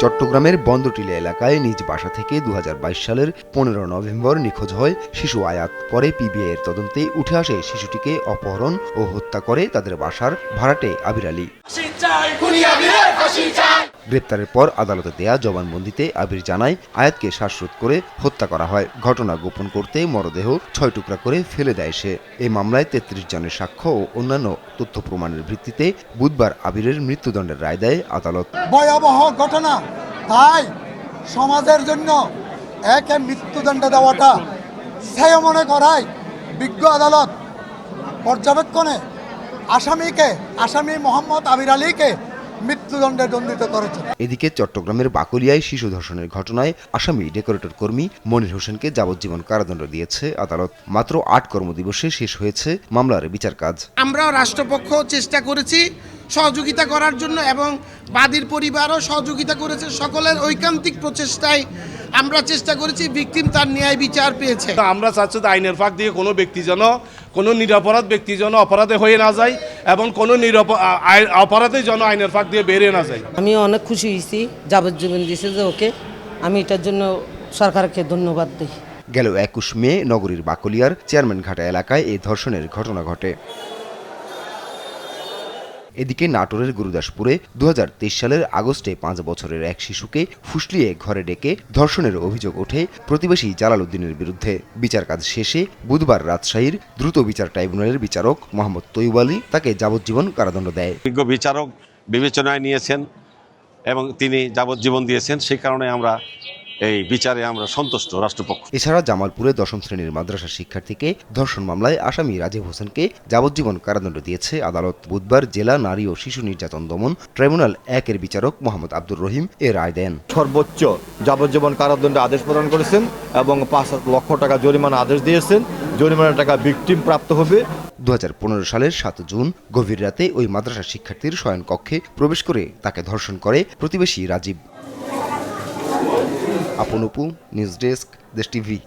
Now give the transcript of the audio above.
চট্টগ্রামের বন্দরটিলা এলাকায় নিজ বাসা থেকে 2022 সালের 15 নভেম্বর নিখোঁজ হয় শিশু আয়াত। পরে পিবিআই এর তদন্তে উঠে আসে শিশুটিকে অপহরণ ও হত্যা করে তাদের বাসার ভাড়াটে আবির আলী। গ্রেপ্তারের পর আদালতে দেয়া জবানবন্দিতে আবির জানায়, আয়াতকে শ্বাসরোধ করে হত্যা করা হয়। ঘটনা গোপন করতে মরদেহ 6 টুকরা করে ফেলে দেয় সে। এই মামলায় 33 জনের সাক্ষ্য ও অন্যান্য তথ্য প্রমাণের ভিত্তিতে বুধবার আবিরের মৃত্যুদণ্ডের রায় দেয় আদালত। ভয়াবহ ঘটনা, তাই সমাজের জন্য একে মৃত্যুদণ্ড দেওয়াটা শ্রেয় মনে করায় বিজ্ঞ আদালত পর্যবেক্ষণে আসামি মোহাম্মদ আবির আলীকে মৃত্যুদণ্ডে দণ্ডিত করেছে। এদিকে চট্টগ্রামের বাকলিয়ায় শিশু ধর্ষণের ঘটনায় আসামি ডেকোরেটর কর্মী মনির হোসেনকে যাবজ্জীবন কারাদণ্ড দিয়েছে আদালত। মাত্র 8 কর্মদিবসে শেষ হয়েছে মামলার বিচার কাজ। আমরা রাষ্ট্রপক্ষ চেষ্টা করেছি সহযোগিতা করার জন্য এবং বাদীর পরিবারও সহযোগিতা করেছে। সকলের ঐকান্তিক প্রচেষ্টায় আমরা চেষ্টা করেছি ভিকটিম তার ন্যায় বিচার পেয়েছে। আমরা চাচ্ছি আইনের ফাঁক দিয়ে কোনো ব্যক্তি যেন, কোনো নিরপরাধ ব্যক্তি যেন অপরাধে হয়ে না যায় এবং কোনো অপরাধে যেন আইনের ফাঁক দিয়ে বেরিয়ে না যায়। আমি অনেক খুশি হয়েছি, যাবজ্জীবন দিয়েছে যে ওকে, আমি এটার জন্য সরকারকে ধন্যবাদ দিই। গেল 21 মে নগরীর বাকলিয়ার চেয়ারম্যান ঘাটা এলাকায় এই ধর্ষণের ঘটনা ঘটে। এদিকে নাটোরের গুরুদাসপুরে 2023 সালের আগস্টে 5 বছরের এক শিশুকে ফুসলিয়ে ঘরে ডেকে ধর্ষণের অভিযোগ ওঠে প্রতিবেশী জালাল উদ্দিনের বিরুদ্ধে। বিচার কাজ শেষে বুধবার রাজশাহীর দ্রুত বিচার ট্রাইব্যুনালের বিচারক মোহাম্মদ তৈয়ব আলী তাকে যাবজ্জীবন কারাদণ্ড দেয়। বিজ্ঞ বিচারক বিবেচনায় নিয়েছেন এবং তিনি যাবজ্জীবন দিয়েছেন। সেই কারণে আমরা এই বিচারে আমরা সন্তুষ্ট রাষ্ট্রপক্ষ। এছাড়া জামালপুরে 10ম শ্রেণীর মাদ্রাসা শিক্ষার্থীকে ধর্ষণ মামলায় আসামি রাজীব হোসেনকে যাবজ্জীবন কারাদণ্ড দিয়েছে আদালত। বুধবার জেলা নারী ও শিশু নির্যাতন দমন ট্রাইব্যুনাল 1-এর বিচারক মোহাম্মদ আব্দুর রহিম এর রায় দেন। সর্বোচ্চ যাবজ্জীবন কারাদণ্ডের আদেশ প্রদান করেছেন এবং 5 লক্ষ টাকা জরিমানা আদেশ দিয়েছেন। জরিমানা টাকা ভিকটিম প্রাপ্ত হবে। 2015 সালের 7 জুন গভীর রাতে ওই মাদ্রাসা শিক্ষার্থীর শয়নকক্ষে প্রবেশ করে তাকে ধর্ষণ করে প্রতিবেশী রাজীব। আপন অপু, নিউজ ডেস্ক, দেশ টিভি।